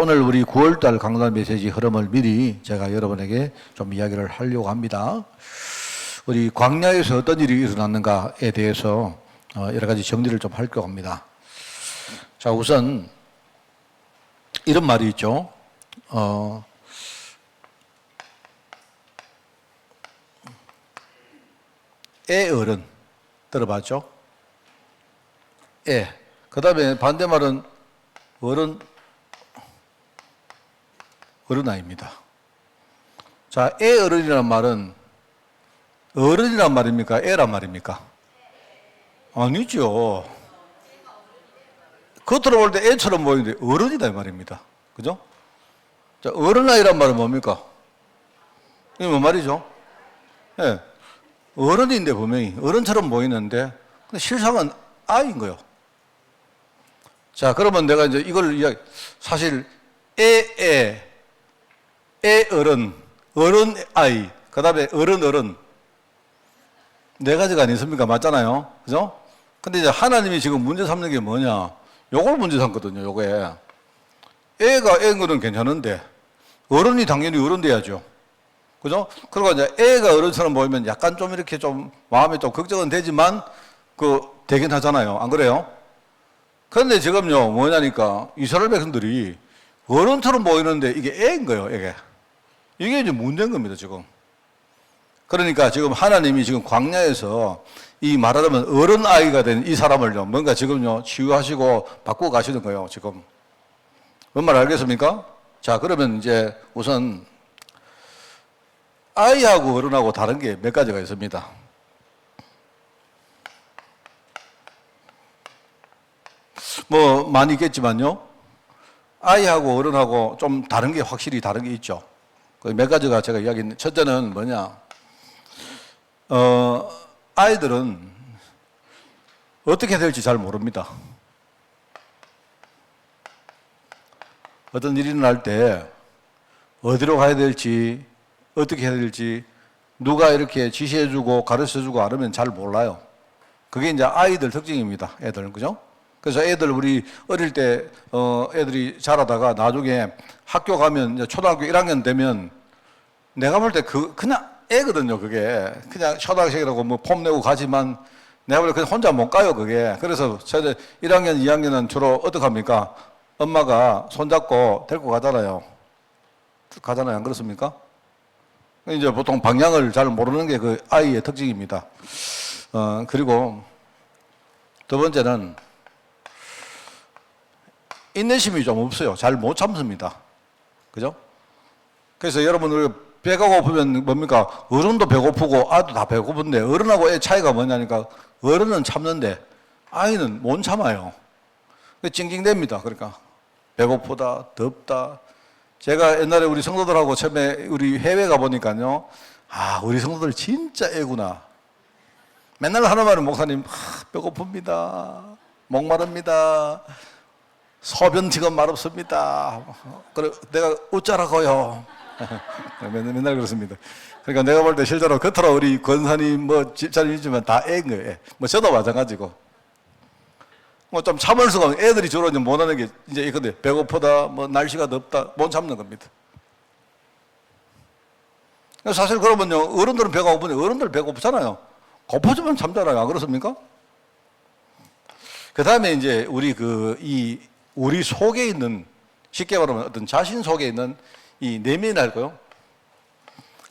오늘 우리 9월달 강단 메시지 흐름을 미리 제가 여러분에게 좀 이야기를 하려고 합니다. 우리 광야에서 어떤 일이 일어났는가에 대해서 여러 가지 정리를 좀 할 겁니다. 자, 우선 이런 말이 있죠. 어른 들어봤죠? 그 다음에 반대말은 어른아이입니다. 자, 어른이라는 말은 어른이란 말입니까? 애란 말입니까? 아니죠. 겉으로 볼 때 애처럼 보이는데 어른이다 이 말입니다. 그죠? 자, 어른아이란 말은 뭡니까? 이게 뭔 말이죠? 예. 어른인데 분명히 어른처럼 보이는데 근데 실상은 아이인 거예요. 자, 그러면 내가 이제 이걸 사실 어른, 아이, 그 다음에 어른 네 가지가 아니습니까? 맞잖아요. 그죠? 근데 이제 하나님이 지금 문제 삼는 게 뭐냐? 요걸 문제 삼거든요, 요게. 애가 애인 거는 괜찮은데, 어른이 당연히 어른 돼야죠. 그죠? 그리고 이제 애가 어른처럼 보이면 약간 좀 이렇게 좀 마음에 좀 걱정은 되지만, 되긴 하잖아요. 안 그래요? 그런데 지금요, 뭐냐니까, 이스라엘 백성들이 어른처럼 보이는데 이게 애인 거예요, 이게. 이게 이제 문제인 겁니다, 지금. 그러니까 지금 하나님이 지금 광야에서 이 말하자면 어른 아이가 된 이 사람을요, 뭔가 지금요, 치유하시고 바꾸고 가시는 거예요, 지금. 뭔 말 알겠습니까? 자, 그러면 이제 우선 아이하고 어른하고 다른 게 몇 가지가 있습니다. 뭐, 많이 있겠지만요, 아이하고 어른하고 좀 다른 게 확실히 다른 게 있죠. 몇 가지가 제가 이야기했는데, 첫째는 뭐냐, 아이들은 어떻게 될지 잘 모릅니다. 어떤 일이 일어날 때 어디로 가야 될지, 어떻게 해야 될지, 누가 이렇게 지시해주고 가르쳐주고 하면 잘 몰라요. 그게 이제 아이들 특징입니다. 애들은, 그죠? 그래서 애들, 우리 어릴 때, 애들이 자라다가 나중에 학교 가면, 이제 초등학교 1학년 되면 내가 볼 때 그냥 애거든요, 그게. 그냥 초등학생이라고 뭐 폼 내고 가지만 내가 볼 때 그냥 혼자 못 가요, 그게. 그래서 저희 1학년, 2학년은 주로 어떡합니까? 엄마가 손잡고 데리고 가잖아요. 가잖아요, 안 그렇습니까? 이제 보통 방향을 잘 모르는 게 그 아이의 특징입니다. 그리고 두 번째는 인내심이 좀 없어요. 잘 못 참습니다. 그죠? 그래서 여러분, 우리 배가 고프면 뭡니까? 어른도 배고프고 아도 다 배고픈데 어른하고 애 차이가 뭐냐니까 어른은 참는데 아이는 못 참아요. 찡찡댑니다. 그러니까 배고프다, 덥다. 제가 옛날에 우리 성도들하고 처음에 우리 해외 가보니까요. 아, 우리 성도들 진짜 애구나. 맨날 하는 말은 목사님, 배고픕니다. 목마릅니다. 소변 지금 맛없습니다. 그래, 내가 웃자라고요. 맨날 그렇습니다. 그러니까 내가 볼 때 실제로 겉으로 우리 권사님 뭐 집사님이지만 다 애인 거예요. 뭐 저도 마찬가지고. 뭐 좀 참을 수가 없는 애들이 주로 이제 못하는 게 이제 근데 배고프다, 뭐 날씨가 덥다, 못 참는 겁니다. 사실 그러면요, 어른들은 배가 고픈데 어른들 배고프잖아요. 고파지면 참잖아요. 안 그렇습니까? 그 다음에 이제 우리 속에 있는, 쉽게 말하면 어떤 자신 속에 있는 이 내면이랄까요?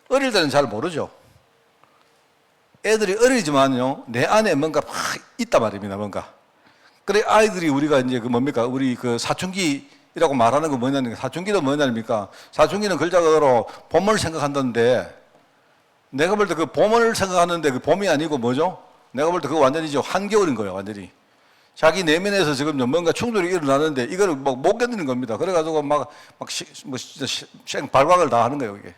어릴 때는 잘 모르죠. 애들이 어리지만요, 내 안에 뭔가 막 있단 말입니다, 뭔가. 그래, 아이들이 우리가 이제 뭡니까? 우리 사춘기라고 말하는 거 뭐냐니까, 사춘기도 뭐냐니까, 사춘기는 글자 그대로 봄을 생각한다는데, 내가 볼 때 그 봄을 생각하는데 그 봄이 아니고 뭐죠? 내가 볼 때 그거 완전히 이제 한겨울인 거예요, 완전히. 자기 내면에서 지금 뭔가 충돌이 일어나는데 이거를 못 견디는 겁니다. 그래가지고 발광을 다 하는 거예요, 이게.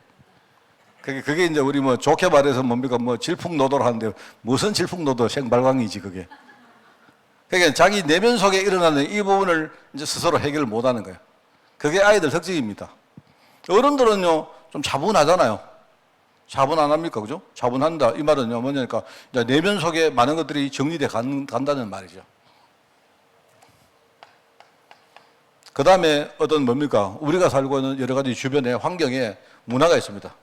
그게 이제 우리 뭐 좋게 말해서 뭡니까? 뭐 질풍노도를 하는데 무슨 질풍노도 생발광이지, 그게. 그러니까 자기 내면 속에 일어나는 이 부분을 이제 스스로 해결을 못 하는 거예요. 그게 아이들 특징입니다. 어른들은요, 좀 차분하잖아요. 차분 안 합니까? 그죠? 차분한다. 이 말은요, 뭐냐니까, 이제 내면 속에 많은 것들이 정리돼 간다는 말이죠. 그 다음에 어떤 뭡니까? 우리가 살고 있는 여러 가지 주변의 환경에 문화가 있습니다.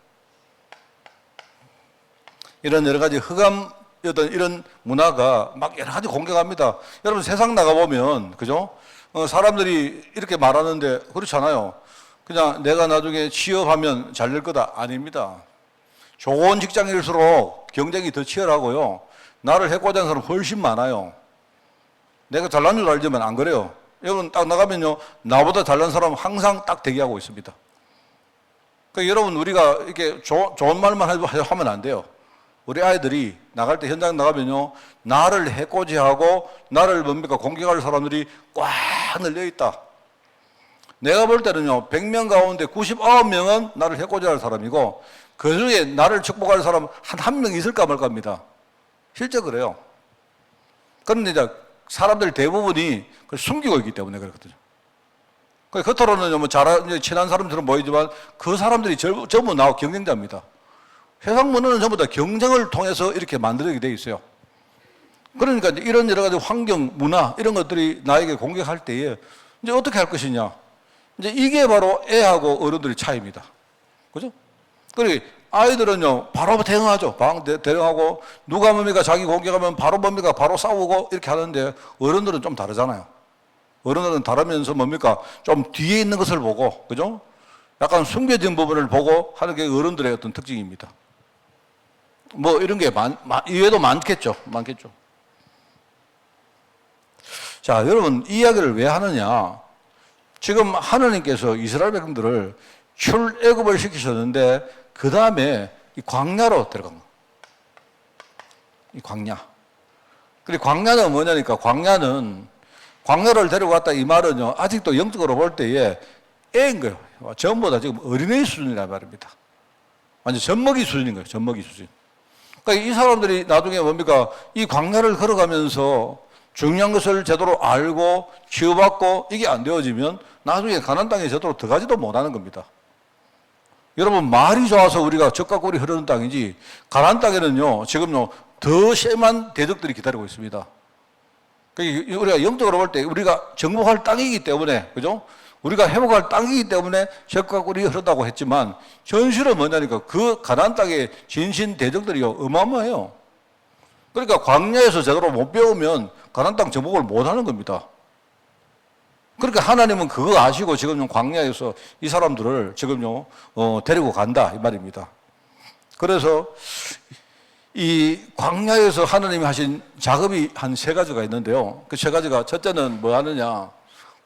이런 여러 가지 흑암 어떤 이런 문화가 막 여러 가지 공격합니다. 여러분 세상 나가보면, 그죠? 사람들이 이렇게 말하는데 그렇지 않아요. 그냥 내가 나중에 취업하면 잘 될 거다. 아닙니다. 좋은 직장일수록 경쟁이 더 치열하고요. 나를 해코지 하는 사람 훨씬 많아요. 내가 잘난 줄 알지만 안 그래요. 여러분 딱 나가면요. 나보다 잘난 사람 항상 딱 대기하고 있습니다. 그러니까 여러분 우리가 이렇게 좋은 말만 하면 안 돼요. 우리 아이들이 나갈 때 현장 나가면요. 나를 해코지하고 나를 뭡니까 공격할 사람들이 꽉 늘려 있다. 내가 볼 때는요. 100명 가운데 99명은 나를 해코지할 사람이고 그 중에 나를 축복할 사람 한 명 있을까 말까입니다. 실제 그래요. 그런데 이제 사람들 대부분이 그걸 숨기고 있기 때문에 그렇거든요. 겉으로는 뭐 친한 사람처럼 보이지만 그 사람들이 전부 나하고 경쟁자입니다. 세상 문화는 전부 다 경쟁을 통해서 이렇게 만들어지게 돼 있어요. 그러니까 이런 여러 가지 환경, 문화 이런 것들이 나에게 공격할 때에 이제 어떻게 할 것이냐. 이제 이게 바로 애하고 어른들의 차이입니다. 그죠? 그리고 아이들은요 바로 대응하죠. 대응하고 누가 뭡니까 자기 공격하면 바로 뭡니까 바로 싸우고 이렇게 하는데 어른들은 좀 다르잖아요. 어른들은 다르면서 뭡니까 좀 뒤에 있는 것을 보고, 그죠? 약간 숨겨진 부분을 보고 하는 게 어른들의 어떤 특징입니다. 뭐 이런 게 이외에도 많겠죠. 자, 여러분 이 이야기를 왜 하느냐? 지금 하나님께서 이스라엘 백성들을 출애굽을 시키셨는데 그 다음에 이 광야로 들어간 거. 이 광야. 그리고 광야는 뭐냐니까 광야를 데려갔다 이 말은요 아직도 영적으로 볼 때에 애인 거예요. 전부 다 지금 어린애 수준이란 말입니다. 완전 젖먹이 수준인 거예요. 젖먹이 수준. 그러니까 이 사람들이 나중에 뭡니까 이 광야를 걸어가면서 중요한 것을 제대로 알고 치유받고 이게 안 되어지면 나중에 가나안 땅에 제대로 들어가지도 못하는 겁니다. 여러분 말이 좋아서 우리가 젖과 꿀이 흐르는 땅이지 가나안 땅에는요 지금요 더 심한 대적들이 기다리고 있습니다. 그러니까 우리가 영적으로 볼 때 우리가 정복할 땅이기 때문에, 그죠? 우리가 회복할 땅이기 때문에 젖과 꿀이 흐른다고 했지만 현실은 뭐냐니까 그 가나안 땅의 진신 대적들이 어마어마해요. 그러니까 광야에서 제대로 못 배우면 가나안 땅 정복을 못 하는 겁니다. 그러니까 하나님은 그거 아시고 지금 광야에서 이 사람들을 지금요 데리고 간다 이 말입니다. 그래서 이 광야에서 하나님이 하신 작업이 한 세 가지가 있는데요. 그 세 가지가 첫째는 뭐 하느냐?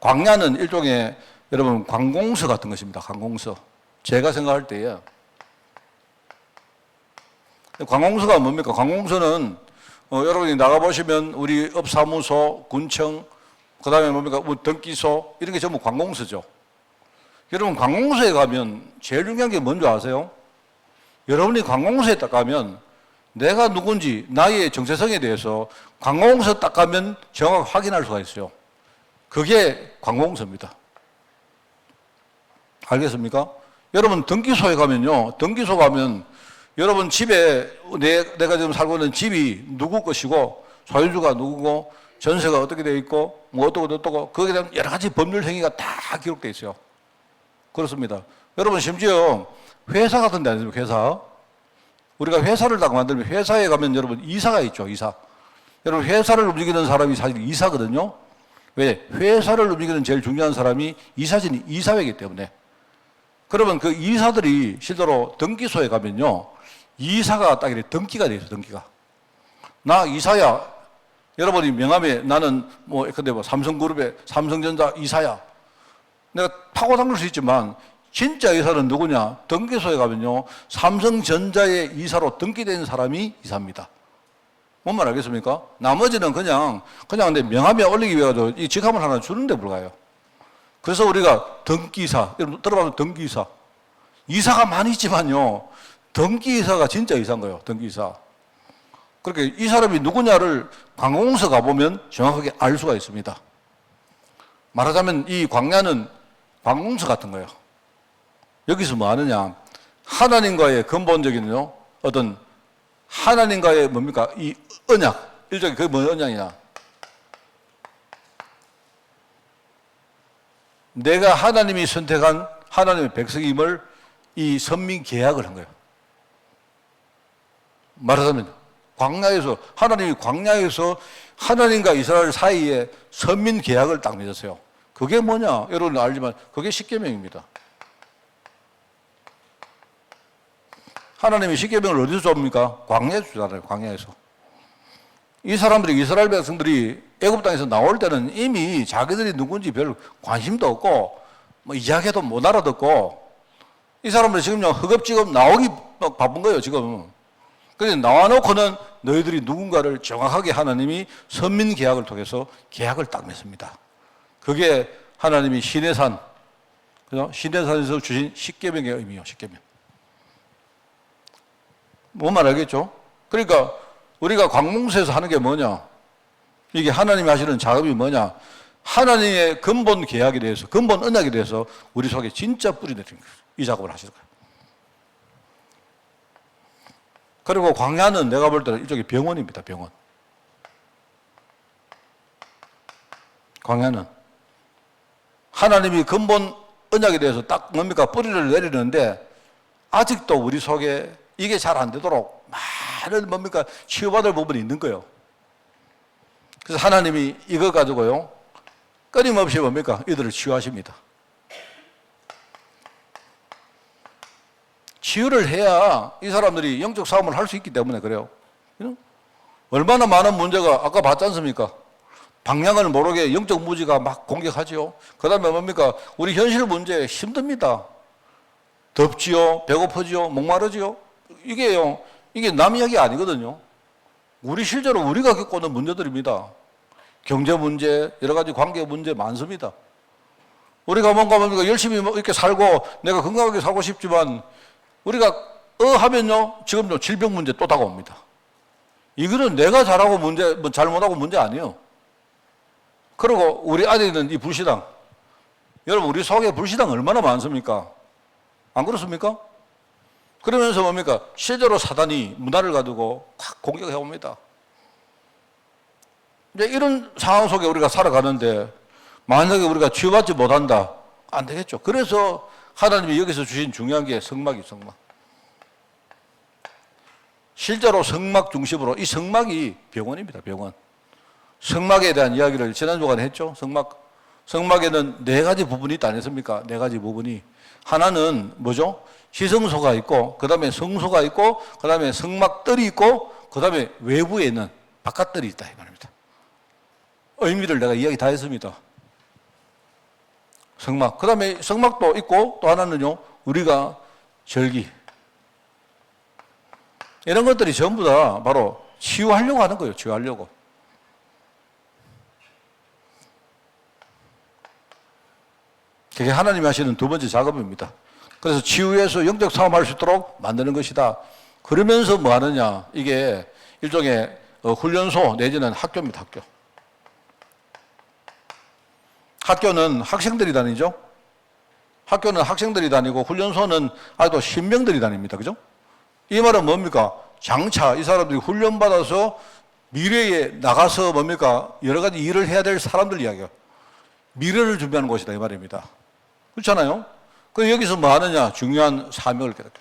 광야는 일종의 여러분 관공서 같은 것입니다. 관공서. 제가 생각할 때에 관공서가 뭡니까? 관공서는 여러분이 나가보시면 우리 업사무소, 군청, 그 다음에 뭡니까? 뭐 등기소 이런 게 전부 관공서죠. 여러분 관공서에 가면 제일 중요한 게 뭔지 아세요? 여러분이 관공서에 딱 가면 내가 누군지 나의 정체성에 대해서 관공서 딱 가면 정확하게 확인할 수가 있어요. 그게 관공서입니다. 알겠습니까? 여러분 등기소에 가면요. 등기소 가면 여러분 집에 내가 지금 살고 있는 집이 누구 것이고 소유주가 누구고 전세가 어떻게 되어 있고 뭐 어떠고 거기에 대한 여러 가지 법률 행위가 다 기록되어 있어요. 그렇습니다. 여러분 심지어 회사 같은 데 아니죠. 회사. 우리가 회사를 딱 만들면 회사에 가면 여러분 이사가 있죠. 이사. 여러분 회사를 움직이는 사람이 사실 이사거든요. 왜? 회사를 움직이는 제일 중요한 사람이 이사진이 이사회이기 때문에. 그러면 그 이사들이 실제로 등기소에 가면요. 이사가 딱 이렇게 등기가 돼 있어요. 등기가. 나 이사야. 여러분이 명함에 나는 근데 삼성그룹의 삼성전자 이사야. 내가 타고 다닐 수 있지만 진짜 이사는 누구냐? 등기소에 가면요. 삼성전자의 이사로 등기된 사람이 이사입니다. 뭔 말 알겠습니까? 나머지는 그냥 내 명함에 올리기 위해서 이 직함을 하나 주는데 불과해요. 그래서 우리가 등기사, 여러분 들어봐도 등기사. 이사가 많이 있지만요. 등기이사가 진짜 이사인 거예요. 등기이사. 그렇게 이 사람이 누구냐를 관공서 가보면 정확하게 알 수가 있습니다. 말하자면 이 광야는 관공서 같은 거예요. 여기서 뭐 하느냐? 하나님과의 근본적인 어떤 하나님과의 뭡니까? 이 언약. 일종의 그게 뭐 언약이냐? 내가 하나님이 선택한 하나님의 백성임을 이 선민 계약을 한 거예요. 말하자면 광야에서 하나님이 광야에서 하나님과 이스라엘 사이에 선민 계약을 딱 맺었어요. 그게 뭐냐? 여러분 알지만 그게 십계명입니다. 하나님이 십계명을 어디서 줍니까? 광야에서 주잖아요. 광야에서. 이 사람들이 이스라엘 백성들이 애굽 땅에서 나올 때는 이미 자기들이 누군지 별 관심도 없고 뭐 이야기도 못 알아듣고 이 사람들이 지금요 허겁지겁 나오기 바쁜 거예요 지금. 그래서 나와놓고는 너희들이 누군가를 정확하게 하나님이 선민 계약을 통해서 계약을 딱 맺습니다. 그게 하나님이 시내산, 그죠? 시내산에서 주신 십계명의 의미요. 십계명. 뭔 말 알겠죠? 그러니까 우리가 광명수에서 하는 게 뭐냐? 이게 하나님이 하시는 작업이 뭐냐? 하나님의 근본 계약에 대해서, 근본 언약에 대해서 우리 속에 진짜 뿌리내리는 거예요. 이 작업을 하시는 거예요. 그리고 광야는 내가 볼 때는 이쪽이 병원입니다. 병원. 광야는 하나님이 근본 언약에 대해서 딱 뭡니까? 뿌리를 내리는데 아직도 우리 속에 이게 잘 안 되도록 많은 뭡니까? 치유받을 부분이 있는 거예요. 그래서 하나님이 이거 가지고요 끊임없이 뭡니까? 이들을 치유하십니다. 치유를 해야 이 사람들이 영적 싸움을 할 수 있기 때문에 그래요. 얼마나 많은 문제가 아까 봤지 않습니까? 방향을 모르게 영적 무지가 막 공격하지요. 그 다음에 뭡니까? 우리 현실 문제 힘듭니다. 덥지요, 배고프지요, 목마르지요. 이게 남 이야기 아니거든요. 우리 실제로 우리가 겪고 있는 문제들입니다. 경제 문제, 여러 가지 관계 문제 많습니다. 우리가 뭡니까? 열심히 이렇게 살고 내가 건강하게 살고 싶지만 우리가 하면요 지금요 질병 문제 또 다가옵니다. 이거는 내가 잘하고 잘못하고 문제 아니에요. 그리고 우리 안에 있는 이 불신앙, 여러분 우리 속에 불신앙 얼마나 많습니까? 안 그렇습니까? 그러면서 뭡니까? 실제로 사단이 문화를 가지고 확 공격해 옵니다. 이제 이런 상황 속에 우리가 살아가는데 만약에 우리가 치유받지 못한다, 안 되겠죠. 그래서 하나님이 여기서 주신 중요한 게 성막이 성막. 실제로 성막 중심으로 이 성막이 병원입니다. 병원. 성막에 대한 이야기를 지난 주간에 했죠. 성막에는 네 가지 부분이 있다 아니었습니까? 네 가지 부분이. 하나는 뭐죠? 시성소가 있고, 그 다음에 성소가 있고, 그 다음에 성막뜰이 있고, 그 다음에 외부에 있는 바깥뜰이 있다 이 말입니다. 의미를 내가 이야기 다 했습니다. 성막. 그 다음에 성막도 있고, 또 하나는요, 우리가 절기. 이런 것들이 전부 다 바로 치유하려고 하는 거예요. 치유하려고. 그게 하나님이 하시는 두 번째 작업입니다. 그래서 치유해서 영적 싸움할 수 있도록 만드는 것이다. 그러면서 뭐 하느냐. 이게 일종의 훈련소 내지는 학교입니다. 학교. 학교는 학생들이 다니죠. 학교는 학생들이 다니고 훈련소는 아직도 신병들이 다닙니다. 그죠? 이 말은 뭡니까? 장차 이 사람들이 훈련받아서 미래에 나가서 뭡니까? 여러 가지 일을 해야 될 사람들 이야기예요. 미래를 준비하는 곳이다 이 말입니다. 그렇잖아요? 그래서 여기서 뭐 하느냐? 중요한 사명을 깨닫게.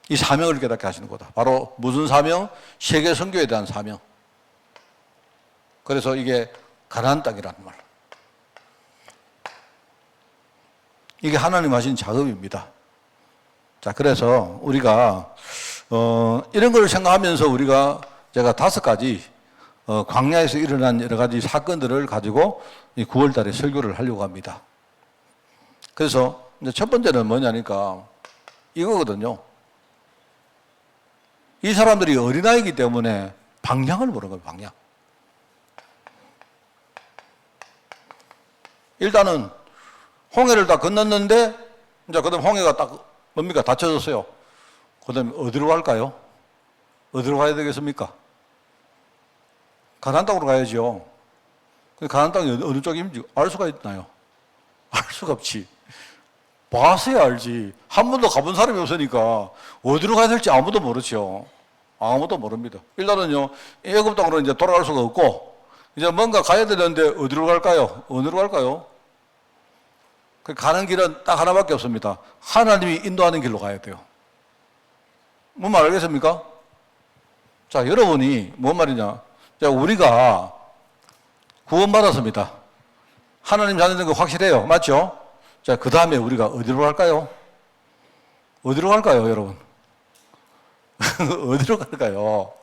이 사명을 깨닫게 하시는 거다. 바로 무슨 사명? 세계 선교에 대한 사명. 그래서 이게 가나안 땅이라는 말. 이게 하나님 하신 작업입니다. 자, 그래서 우리가 이런 걸 생각하면서 우리가 제가 5가지 광야에서 일어난 여러 가지 사건들을 가지고 9월 달에 설교를 하려고 합니다. 그래서 이제 첫 번째는 뭐냐니까 이거거든요. 이 사람들이 어린아이이기 때문에 방향을 모르는 거예요, 방향. 일단은 홍해를 다 건넜는데 이제 그다음 홍해가 딱 뭡니까? 닫혀졌어요. 그다음에 어디로 갈까요? 어디로 가야 되겠습니까? 가나안 땅으로 가야죠. 가나안 땅이 어느 쪽인지 알 수가 있나요? 알 수가 없지. 봐서야 알지. 한 번도 가본 사람이 없으니까 어디로 가야 될지 아무도 모르죠. 아무도 모릅니다. 일단은요, 애굽 땅으로 이제 돌아갈 수가 없고, 이제 뭔가 가야 되는데 어디로 갈까요? 어디로 갈까요? 가는 길은 딱 하나밖에 없습니다. 하나님이 인도하는 길로 가야 돼요. 뭔 말 알겠습니까? 자, 여러분이 뭔 말이냐? 자, 우리가 구원받았습니다. 하나님 자녀된 거 확실해요. 맞죠? 자, 그 다음에 우리가 어디로 갈까요? 어디로 갈까요, 여러분? 어디로 갈까요?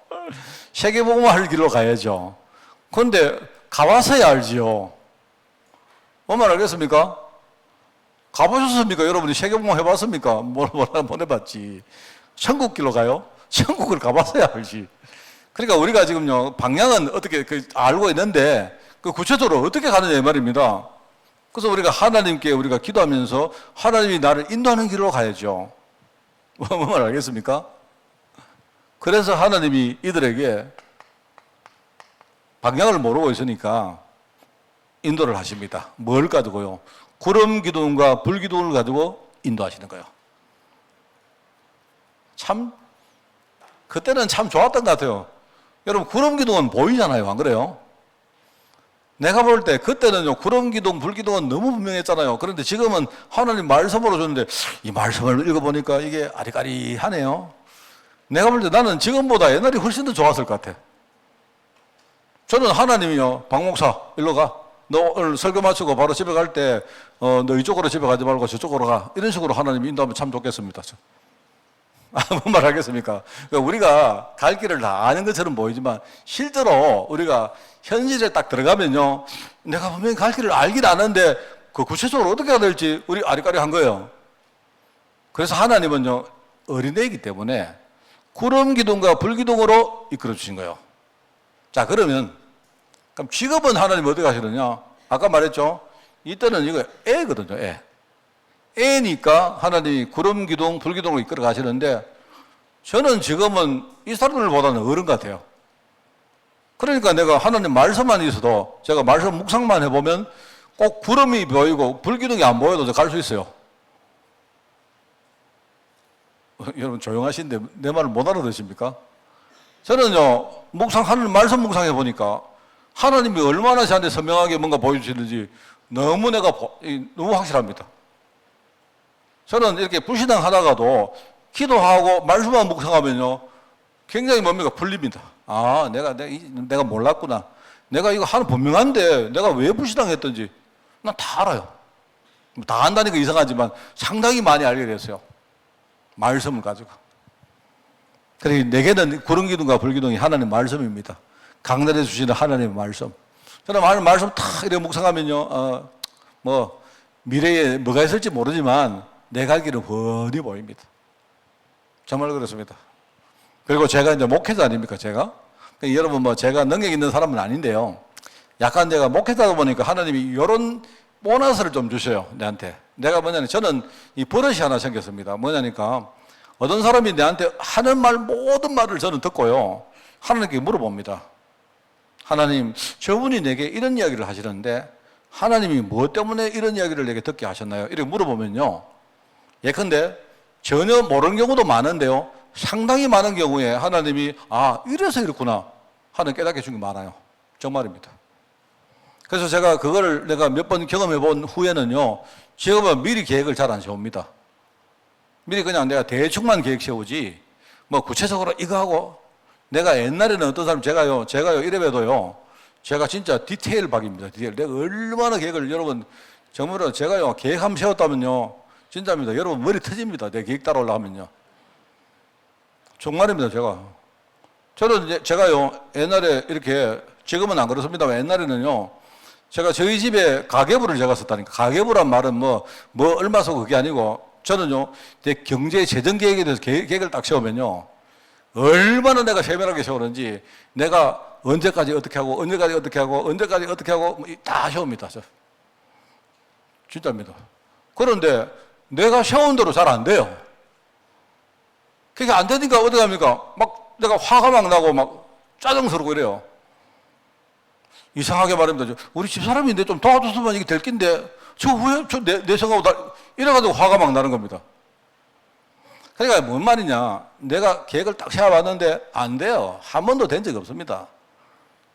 세계복음화할 길로 가야죠. 그런데 가봐서야 알지요. 뭔 말 알겠습니까? 가보셨습니까? 여러분이 세계복음화 해봤습니까? 뭐라 못 해봤지. 천국 길로 가요? 천국을 가봐서야 알지. 그러니까 우리가 지금요, 방향은 어떻게 알고 있는데, 그 구체적으로 어떻게 가느냐, 이 말입니다. 그래서 우리가 하나님께 우리가 기도하면서 하나님이 나를 인도하는 길로 가야죠. 뭔 말 알겠습니까? 그래서 하나님이 이들에게 방향을 모르고 있으니까 인도를 하십니다. 뭘 가지고요? 구름 기둥과 불 기둥을 가지고 인도하시는 거예요. 참, 그때는 참 좋았던 것 같아요. 여러분, 구름 기둥은 보이잖아요. 안 그래요? 내가 볼 때 그때는요, 구름 기둥, 불 기둥은 너무 분명했잖아요. 그런데 지금은 하나님 말씀으로 줬는데 이 말씀을 읽어보니까 이게 아리까리하네요. 내가 볼 때 나는 지금보다 옛날이 훨씬 더 좋았을 것 같아. 저는 하나님이요, 박 목사, 일로 가. 너 오늘 설교 마치고 바로 집에 갈 때, 너 이쪽으로 집에 가지 말고 저쪽으로 가. 이런 식으로 하나님이 인도하면 참 좋겠습니다. 뭔 말 하겠습니까? 우리가 갈 길을 다 아는 것처럼 보이지만 실제로 우리가 현실에 딱 들어가면요, 내가 분명히 갈 길을 알긴 아는데 그 구체적으로 어떻게 해야 될지 우리 아리까리한 거예요. 그래서 하나님은요, 어린애이기 때문에 구름 기둥과 불 기둥으로 이끌어 주신 거예요. 자, 그러면 그럼 직업은 하나님 어떻게 하시느냐? 아까 말했죠. 이때는 이거 애거든요. 애. 애니까 하나님이 구름 기둥, 불 기둥으로 이끌어 가시는데 저는 지금은 이 사람들보다는 어른 같아요. 그러니까 내가 하나님 말씀만 있어도 제가 말씀 묵상만 해보면 꼭 구름이 보이고 불 기둥이 안 보여도 갈 수 있어요. 여러분 조용하신데 내 말을 못 알아듣습니까? 저는요, 하나님 말씀 묵상해 보니까 하나님이 얼마나 저한테 선명하게 뭔가 보여주시는지 너무 너무 확실합니다. 저는 이렇게 불신앙 하다가도 기도하고 말씀만 묵상하면요, 굉장히 뭡니까? 풀립니다. 아, 내가 몰랐구나. 내가 이거 하나 분명한데 내가 왜 불신앙했던지 난 다 알아요. 다 안다니까 이상하지만 상당히 많이 알게 됐어요. 말씀을 가지고. 그래서 내게는 구름 기둥과 불 기둥이 하나님 말씀입니다. 강단해 주시는 하나님의 말씀. 저는 말씀 탁 이렇게 묵상하면요, 미래에 뭐가 있을지 모르지만 내 갈 길은 훤히 보입니다. 정말 그렇습니다. 그리고 제가 이제 목회자 아닙니까, 제가? 그러니까 여러분 제가 능력 있는 사람은 아닌데요. 약간 내가 목회자다 보니까 하나님이 이런 보너스를 좀 주셔요, 내한테. 내가 뭐냐면 저는 이 버릇이 하나 생겼습니다. 뭐냐니까 어떤 사람이 내한테 하는 모든 말을 저는 듣고요, 하나님께 물어봅니다. 하나님, 저분이 내게 이런 이야기를 하시는데 하나님이 뭐 때문에 이런 이야기를 내게 듣게 하셨나요? 이렇게 물어보면요, 예컨대 전혀 모르는 경우도 많은데요, 상당히 많은 경우에 하나님이 이래서 이렇구나 하는 깨닫게 준 게 많아요. 정말입니다. 그래서 제가 그걸 내가 몇 번 경험해 본 후에는요, 지금은 미리 계획을 잘 안 세웁니다. 미리 그냥 내가 대충만 계획 세우지 구체적으로 이거 하고, 내가 옛날에는 어떤 사람 제가요 이래봬도요, 제가 진짜 디테일 박입니다. 디테일. 내가 얼마나 계획을, 여러분 정말로 제가요 계획 한번 세웠다면요, 진짜입니다. 여러분 머리 터집니다. 내 계획 따라 올라가면요. 정말입니다. 저는 제가요 옛날에 이렇게, 지금은 안 그렇습니다만 옛날에는요, 제가 저희 집에 가계부를 제가 썼다니까. 가계부란 말은 얼마 쓰고 그게 아니고, 저는요 내 경제 재정 계획에 대해서 계획을 딱 세우면요, 얼마나 내가 세밀하게 세우는지, 내가 언제까지 어떻게 하고 언제까지 어떻게 하고 언제까지 어떻게 하고 다 세웁니다. 진짜입니다. 그런데 내가 세운 대로 잘 안 돼요. 그게 안 되니까 어떻게 합니까? 내가 화가 막 나고 짜증스럽고 이래요. 이상하게 말합니다. 우리 집사람인데 좀 도와줬으면 이게 될 낀데 내 생각하고 이래가지고 화가 막 나는 겁니다. 그러니까 뭔 말이냐, 내가 계획을 딱 세워봤는데 안 돼요. 한 번도 된 적이 없습니다.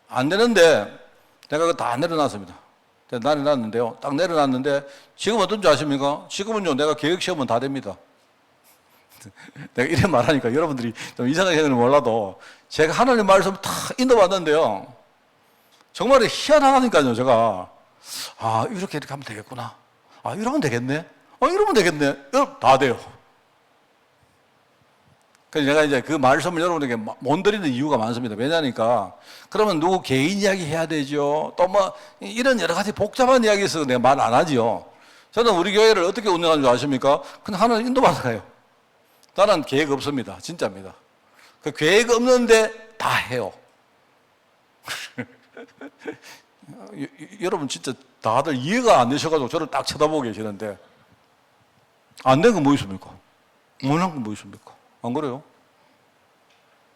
안 되는데 내가 그거 다 내려놨습니다. 내려놨는데요. 딱 내려놨는데 지금 어떤지 아십니까? 지금은요, 내가 계획시험은 다 됩니다. 내가 이래 말하니까 여러분들이 좀 이상하게 생각은 몰라도 제가 하나님 말씀 다 인도받는데요. 정말 희한하니까요, 제가. 아, 이렇게 하면 되겠구나. 아, 이러면 되겠네. 이러면 되겠네. 다 돼요. 그래서 제가 이제 그 말씀을 여러분에게 못 드리는 이유가 많습니다. 왜냐니까, 그러면 누구 개인 이야기 해야 되죠. 또 뭐, 이런 여러 가지 복잡한 이야기 있어서 내가 말 안 하지요. 저는 우리 교회를 어떻게 운영하는 줄 아십니까? 그냥 하나님 인도받아요. 나는 계획 없습니다. 진짜입니다. 그 계획 없는데 다 해요. 여러분 진짜 다들 이해가 안 되셔가지고 저를 딱 쳐다보고 계시는데, 안 된 건 뭐 있습니까? 못한 건 뭐 있습니까? 안 그래요?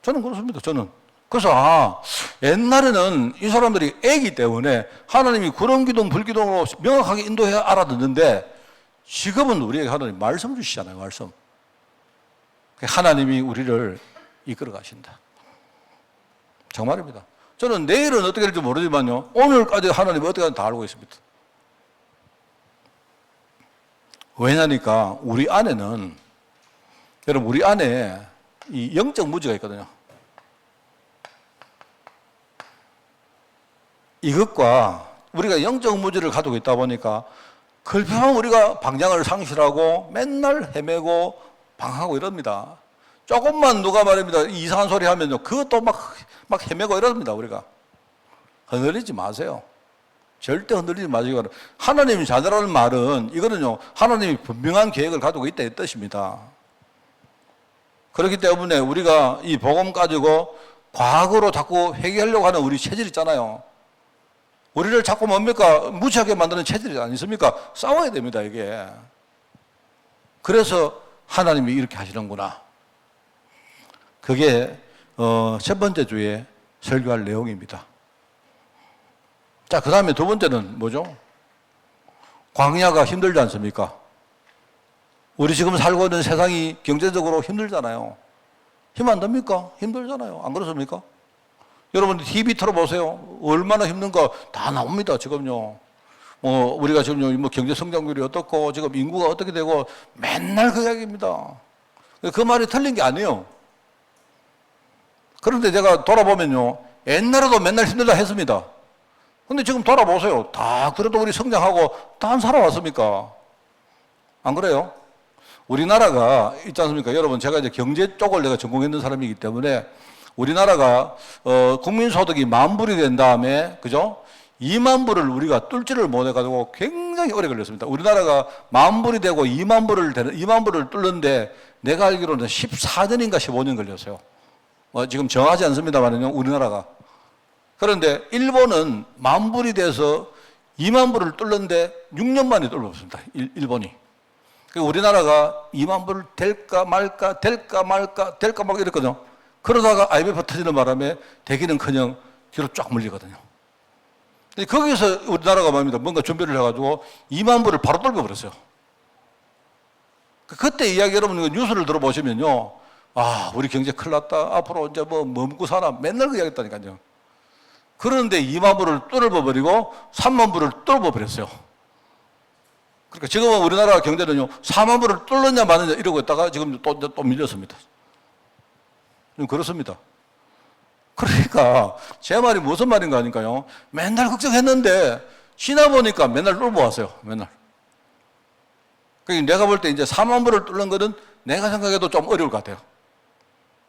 저는 그렇습니다. 저는. 그래서 옛날에는 이 사람들이 애기 때문에 하나님이 구름기둥 불기둥으로 명확하게 인도해야 알아듣는데, 지금은 우리에게 하나님 말씀 주시잖아요. 말씀. 하나님이 우리를 이끌어 가신다. 정말입니다. 저는 내일은 어떻게 될지 모르지만요, 오늘까지 하나님이 어떻게 하는지 다 알고 있습니다. 왜냐니까 우리 안에는, 여러분 우리 안에 이 영적 무지가 있거든요. 이것과 우리가 영적 무지를 가지고 있다 보니까 급하면 우리가 방향을 상실하고 맨날 헤매고 방황하고 이럽니다. 조금만 누가 말입니다, 이상한 소리 하면요, 그것도 막 헤매고 이럽니다. 우리가 흔들리지 마세요. 절대 흔들리지 마시고. 하나님이 자녀라는 말은 이거는요, 하나님이 분명한 계획을 가지고 있다 이 뜻입니다. 그렇기 때문에 우리가 이 복음 가지고 과거로 자꾸 회개하려고 하는 우리 체질 있잖아요. 우리를 자꾸 뭡니까? 무지하게 만드는 체질이 아니십니까? 싸워야 됩니다, 이게. 그래서 하나님이 이렇게 하시는구나. 그게 첫 번째 주에 설교할 내용입니다. 자, 그 다음에 두 번째는 뭐죠? 광야가 힘들지 않습니까? 우리 지금 살고 있는 세상이 경제적으로 힘들잖아요. 힘 안 듭니까? 힘들잖아요. 안 그렇습니까? 여러분 TV 틀어보세요. 얼마나 힘든가 다 나옵니다. 지금요. 우리가 지금 뭐 경제 성장률이 어떻고 지금 인구가 어떻게 되고 맨날 그 이야기입니다. 그 말이 틀린 게 아니에요. 그런데 제가 돌아보면요, 옛날에도 맨날 힘들다 했습니다. 근데 지금 돌아보세요. 다 그래도 우리 성장하고 다 살아왔습니까? 안 그래요? 우리나라가 있지 않습니까? 여러분, 제가 이제 경제 쪽을 내가 전공했는 사람이기 때문에 우리나라가 국민소득이 10,000불이 된 다음에, 그죠? 20,000불을 우리가 뚫지를 못해가지고 굉장히 오래 걸렸습니다. 우리나라가 10,000불이 되고 20,000불을 뚫는데 내가 알기로는 14년인가 15년 걸렸어요. 지금 정하지 않습니다만요, 우리나라가. 그런데 일본은 10,000불이 돼서 20,000불을 뚫는데 6년 만에 뚫었습니다. 일본이. 우리나라가 20,000불 될까 말까 이랬거든요. 그러다가 IMF 터지는 바람에 되기는커녕 뒤로 쫙 물리거든요. 거기서 우리나라가 말입니다, 뭔가 준비를 해가지고 20,000불을 바로 뚫어버렸어요. 그때 이야기 여러분 뉴스를 들어보시면요, 우리 경제 큰일 났다, 앞으로 이제 뭐 먹고 사나, 맨날 그 이야기 했다니까요. 그런데 20,000불을 뚫어버리고 30,000불을 뚫어버렸어요. 그러니까 지금은 우리나라 경제는요, 40,000불을 뚫느냐 마느냐 이러고 있다가 지금 또 밀렸습니다. 좀 그렇습니다. 그러니까 제 말이 무슨 말인가 하니까요, 맨날 걱정했는데 지나 보니까 맨날 뚫어보았어요. 맨날. 그러니까 내가 볼 때 이제 40,000불을 뚫는 거는 내가 생각해도 좀 어려울 것 같아요.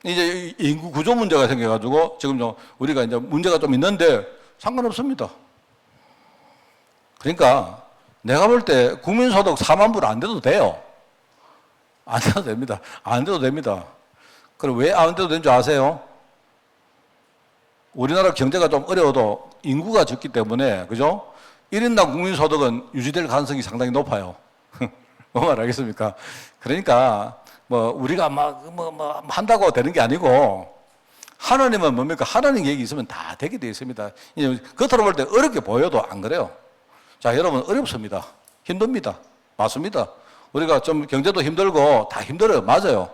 이제 인구 구조 문제가 생겨가지고 지금 우리가 이제 문제가 좀 있는데 상관없습니다. 그러니까 내가 볼 때 국민소득 40,000불 안 돼도 돼요. 안 돼도 됩니다. 안 돼도 됩니다. 그럼 왜 안 돼도 되는 줄 아세요? 우리나라 경제가 좀 어려워도 인구가 적기 때문에, 그죠? 1인당 국민소득은 유지될 가능성이 상당히 높아요. 뭐 말하겠습니까? 그러니까 우리가 한다고 되는 게 아니고, 하나님은 뭡니까? 하나님 계획이 있으면 다 되게 되어 있습니다. 겉으로 볼 때 어렵게 보여도 안 그래요. 자, 여러분, 어렵습니다. 힘듭니다. 맞습니다. 우리가 좀 경제도 힘들고 다 힘들어요. 맞아요.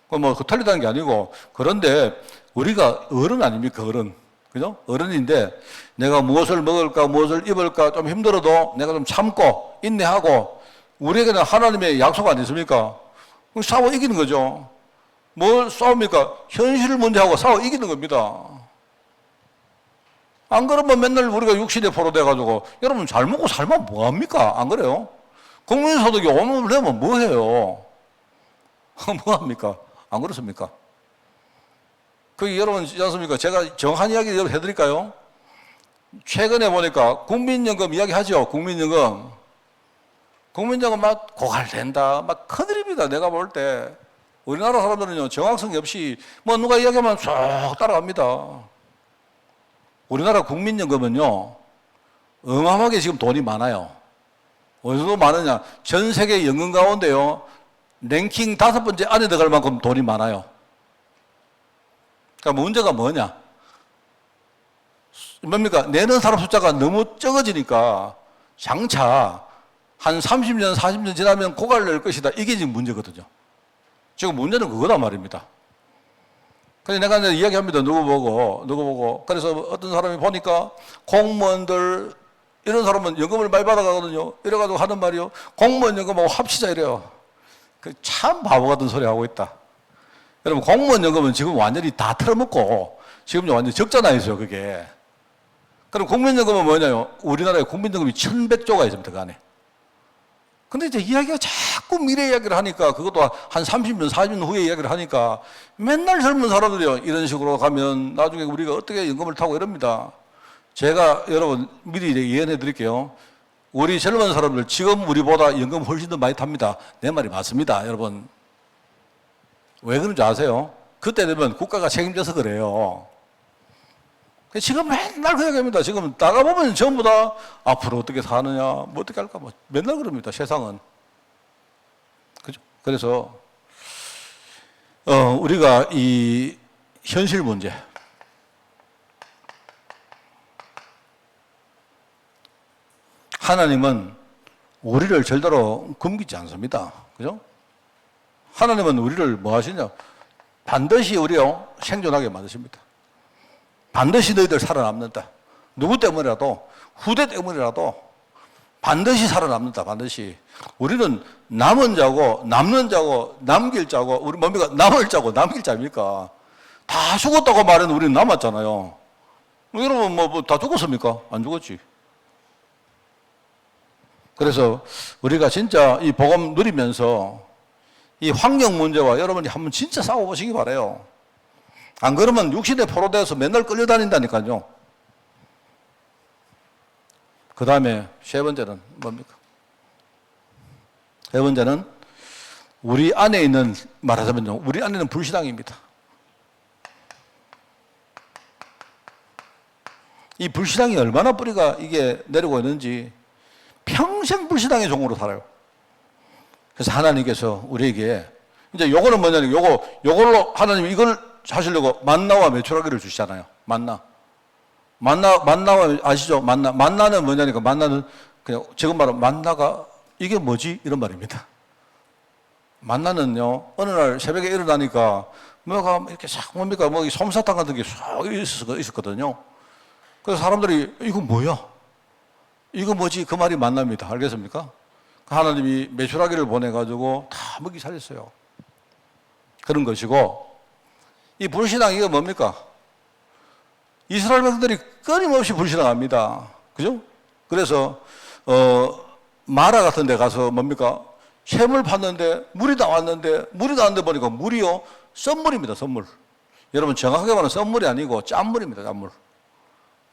그 틀리다는 게 아니고, 그런데 우리가 어른 아닙니까? 어른. 그죠? 어른인데 내가 무엇을 먹을까, 무엇을 입을까 좀 힘들어도 내가 좀 참고 인내하고 우리에게는 하나님의 약속 아니십니까? 싸워 이기는 거죠. 뭘 싸웁니까? 현실 문제하고 싸워 이기는 겁니다. 안 그러면 맨날 우리가 육신에 포로돼가지고 여러분 잘 먹고 살면 뭐합니까? 안 그래요? 국민소득이 5만 되면 뭐해요? 뭐합니까? 안 그렇습니까? 그게 여러분 있지 않습니까? 제가 정한 이야기 여러분 해드릴까요? 최근에 보니까 국민연금 이야기 하죠. 국민연금 막 고갈된다. 막 큰일입니다. 내가 볼 때. 우리나라 사람들은요, 정확성이 없이 뭐 누가 이야기하면 쭉 따라갑니다. 우리나라 국민연금은요, 어마어마하게 지금 돈이 많아요. 어디서 많으냐? 전 세계 연금 가운데요, 랭킹 5번째 안에 들어갈 만큼 돈이 많아요. 그러니까 문제가 뭐냐? 뭡니까? 내는 사람 숫자가 너무 적어지니까 장차 한 30년, 40년 지나면 고갈될 것이다. 이게 지금 문제거든요. 지금 문제는 그거단 말입니다. 그래서 내가 이제 이야기합니다. 누구 보고. 그래서 어떤 사람이 보니까 공무원들, 이런 사람은 연금을 많이 받아가거든요. 이래가지고 하는 말이요. 공무원 연금하고 합치자 이래요. 참 바보 같은 소리 하고 있다. 여러분, 공무원 연금은 지금 완전히 다 털어먹고, 지금 완전히 적자나있어요, 그게. 그럼 국민연금은 뭐냐요? 우리나라에 국민연금이 1,100조가 있습니다, 그 안에. 근데 이제 이야기가 자꾸 미래 이야기를 하니까, 그것도 한 30년, 40년 후에 이야기를 하니까, 맨날 젊은 사람들이요. 이런 식으로 가면 나중에 우리가 어떻게 연금을 타고 이럽니다. 제가 여러분 미리 예언해 드릴게요. 우리 젊은 사람들 지금 우리보다 연금 훨씬 더 많이 탑니다. 내 말이 맞습니다, 여러분. 왜 그런지 아세요? 그때 되면 국가가 책임져서 그래요. 지금 맨날 그 얘기합니다. 지금 나가보면 전부 다 앞으로 어떻게 사느냐, 뭐 어떻게 할까, 뭐 맨날 그럽니다, 세상은. 그죠? 그래서, 우리가 이 현실 문제, 하나님은 우리를 절대로 굶기지 않습니다. 그죠? 하나님은 우리를 뭐 하시냐? 반드시 우리요, 생존하게 만드십니다. 반드시 너희들 살아남는다. 누구 때문이라도, 후대 때문이라도 반드시 살아남는다, 반드시. 우리는 남은 자고, 남는 자고, 남길 자고, 우리 뭡니까? 남을 자고, 남길 자입니까? 다 죽었다고 말해도 우리는 남았잖아요. 여러분, 뭐 다 죽었습니까? 안 죽었지. 그래서 우리가 진짜 이 복음 누리면서 이 환경 문제와 여러분이 한번 진짜 싸워보시기 바라요. 안 그러면 육신에 포로되어서 맨날 끌려다닌다니까요. 그 다음에 세 번째는 뭡니까? 세 번째는 우리 안에 있는, 말하자면요, 우리 안에 있는 불신앙입니다. 이 불신앙이 얼마나 뿌리가 이게 내려오고 있는지 평생 불신앙의 종으로 살아요. 그래서 하나님께서 우리에게 이제 요거는 뭐냐면 요걸로 하나님이 이걸 하시려고 만나와 메추라기를 주시잖아요. 만나와 아시죠? 만나는 뭐냐니까, 만나는 그냥 지금 말하면 만나가 이게 뭐지? 이런 말입니다. 만나는요, 어느 날 새벽에 일어나니까 뭐가 이렇게 싹 뭡니까? 뭐 솜사탕 같은 게 싹 있었거든요. 그래서 사람들이 이거 뭐야? 이거 뭐지? 그 말이 만납니다. 알겠습니까? 하나님이 메추라기를 보내가지고 다 먹이 살렸어요. 그런 것이고, 이 불신앙 이거 뭡니까? 이스라엘 백성들이 끊임없이 불신앙합니다. 그죠? 그래서 마라 같은 데 가서 뭡니까? 샘을 팠는데 물이 나왔는데 보니까 물이요, 썬물입니다. 썬물. 여러분 정확하게 말하면 썬물이 아니고 짠물입니다. 짠물.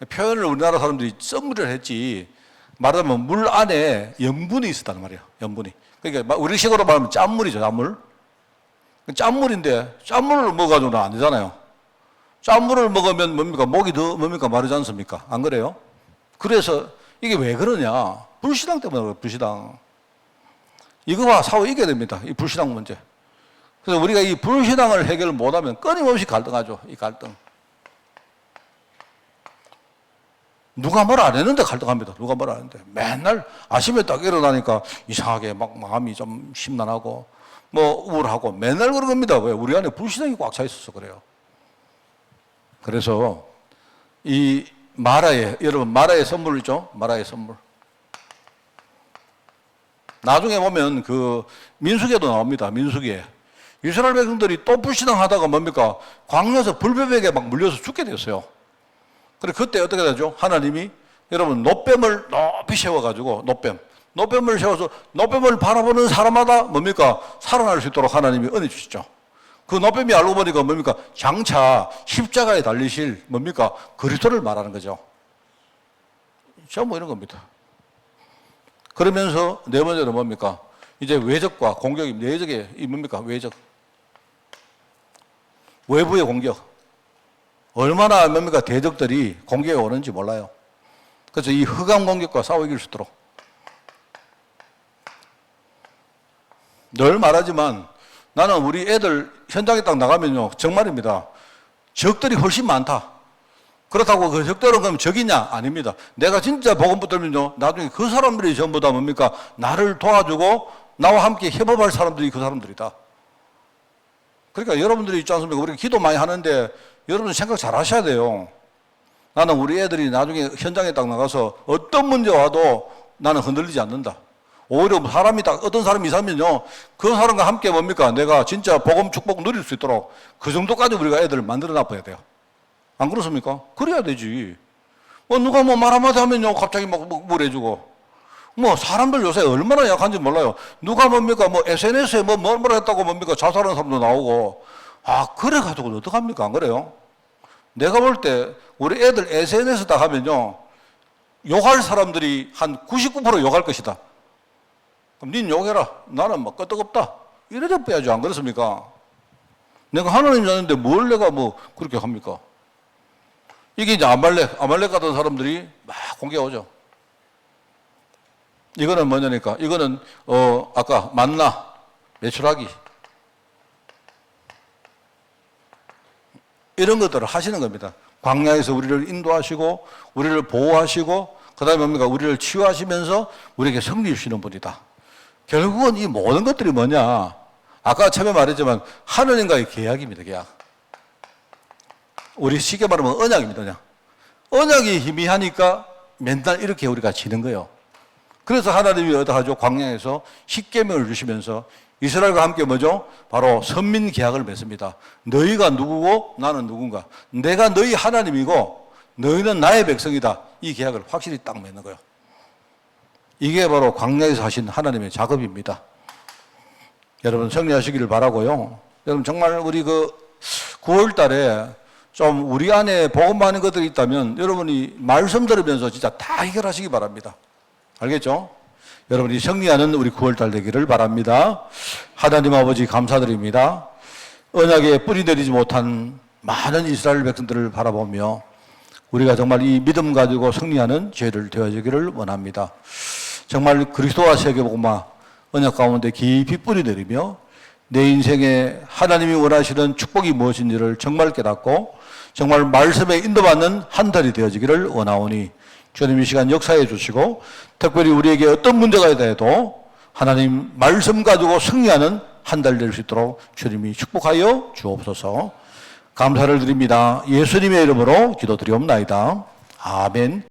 표현을 우리나라 사람들이 썬물을 했지, 말하면 물 안에 염분이 있었다는 말이에요. 염분이. 그러니까 우리식으로 말하면 짠물이죠. 짠물. 짠물인데 짠물을 먹어가지고는 안 되잖아요. 짠물을 먹으면 뭡니까? 목이 더 뭡니까? 마르지 않습니까? 안 그래요? 그래서 이게 왜 그러냐? 불신앙 때문에 그래요. 불신앙. 이거와 싸워 이겨야 됩니다. 이 불신앙 문제. 그래서 우리가 이 불신앙을 해결을 못하면 끊임없이 갈등하죠. 이 갈등. 누가 뭘 안 했는데 갈등합니다. 누가 뭘 안 했는데. 맨날 아침에 딱 일어나니까 이상하게 막 마음이 좀 심란하고 뭐 우울하고 맨날 그런 겁니다. 왜? 우리 안에 불신앙이 꽉 차 있어서 그래요. 그래서 이 마라의, 여러분 마라의 선물 있죠? 마라의 선물. 나중에 보면 그 민수기에도 나옵니다. 민수기에. 이스라엘 백성들이 또 불신앙하다가 뭡니까? 광야에서 불뱀에게 막 물려서 죽게 됐어요. 그래 그때 어떻게 되죠? 하나님이 여러분 노뱀을 높이 세워가지고 노뱀을 세워서 노뱀을 바라보는 사람마다 뭡니까? 살아날 수 있도록 하나님이 은혜 주시죠. 그 노뱀이 알고 보니까 뭡니까? 장차 십자가에 달리실 뭡니까? 그리스도를 말하는 거죠. 전부 이런 겁니다. 그러면서 네 번째는 뭡니까? 이제 외적과 공격이 내적의 이 뭡니까? 외적. 외부의 공격. 얼마나 뭡니까? 대적들이 공격에 오는지 몰라요. 그래서 이 흑암 공격과 싸워 이길 수 있도록. 늘 말하지만 나는 우리 애들 현장에 딱 나가면요. 정말입니다. 적들이 훨씬 많다. 그렇다고 그 적들은 그럼 적이냐? 아닙니다. 내가 진짜 복음 붙들면요. 나중에 그 사람들이 전부 다 뭡니까? 나를 도와주고 나와 함께 협업할 사람들이 그 사람들이다. 그러니까 여러분들이 있지 않습니까? 우리가 기도 많이 하는데 여러분 생각 잘 하셔야 돼요. 나는 우리 애들이 나중에 현장에 딱 나가서 어떤 문제 와도 나는 흔들리지 않는다. 오히려 사람이 딱 어떤 사람이 있으면요. 그 사람과 함께 뭡니까? 내가 진짜 복음 축복 누릴 수 있도록 그 정도까지 우리가 애들을 만들어 놔야 돼요. 안 그렇습니까? 그래야 되지. 누가 말 한마디 하면요. 갑자기 막 물해주고. 사람들 요새 얼마나 약한지 몰라요. 누가 뭡니까? SNS에 뭐라 했다고 뭡니까? 자살하는 사람도 나오고. 그래가지고 어떡합니까? 안 그래요? 내가 볼 때 우리 애들 SNS 딱 하면요. 욕할 사람들이 한 99% 욕할 것이다. 그럼 닌 욕해라. 나는 끄떡없다. 이래야 빼야죠. 안 그렇습니까? 내가 하나님 자는데 뭘 내가 그렇게 합니까? 이게 이제 아말렉 같은 사람들이 막 공격해 오죠. 이거는 뭐냐니까? 이거는, 아까 만나, 매출하기. 이런 것들을 하시는 겁니다. 광야에서 우리를 인도하시고, 우리를 보호하시고, 그 다음에 뭡니까? 우리를 치유하시면서 우리에게 승리 주시는 분이다. 결국은 이 모든 것들이 뭐냐? 아까 처음에 말했지만, 하느님과의 계약입니다, 계약. 우리 쉽게 말하면 언약입니다, 그냥. 언약이 희미하니까 맨날 이렇게 우리가 지는 거예요. 그래서 하나님이 어떠하죠? 광야에서 십계명을 주시면서 이스라엘과 함께 뭐죠? 바로 선민 계약을 맺습니다. 너희가 누구고 나는 누군가. 내가 너희 하나님이고 너희는 나의 백성이다. 이 계약을 확실히 딱 맺는 거예요. 이게 바로 광야에서 하신 하나님의 작업입니다. 여러분 승리하시기를 바라고요. 여러분 정말 우리 9월 달에 좀 우리 안에 복음 많은 것들이 있다면 여러분이 말씀 들으면서 진짜 다 해결하시기 바랍니다. 알겠죠? 여러분이 승리하는 우리 9월달 되기를 바랍니다. 하나님 아버지 감사드립니다. 언약에 뿌리 내리지 못한 많은 이스라엘 백성들을 바라보며 우리가 정말 이 믿음 가지고 승리하는 죄를 되어지기를 원합니다. 정말 그리스도와 세계복음화 언약 가운데 깊이 뿌리 내리며 내 인생에 하나님이 원하시는 축복이 무엇인지를 정말 깨닫고 정말 말씀에 인도받는 한 달이 되어지기를 원하오니 주님 이 시간 역사해 주시고 특별히 우리에게 어떤 문제가 있다 해도 하나님 말씀 가지고 승리하는 한 달 될 수 있도록 주님이 축복하여 주옵소서. 감사를 드립니다. 예수님의 이름으로 기도드리옵나이다. 아멘.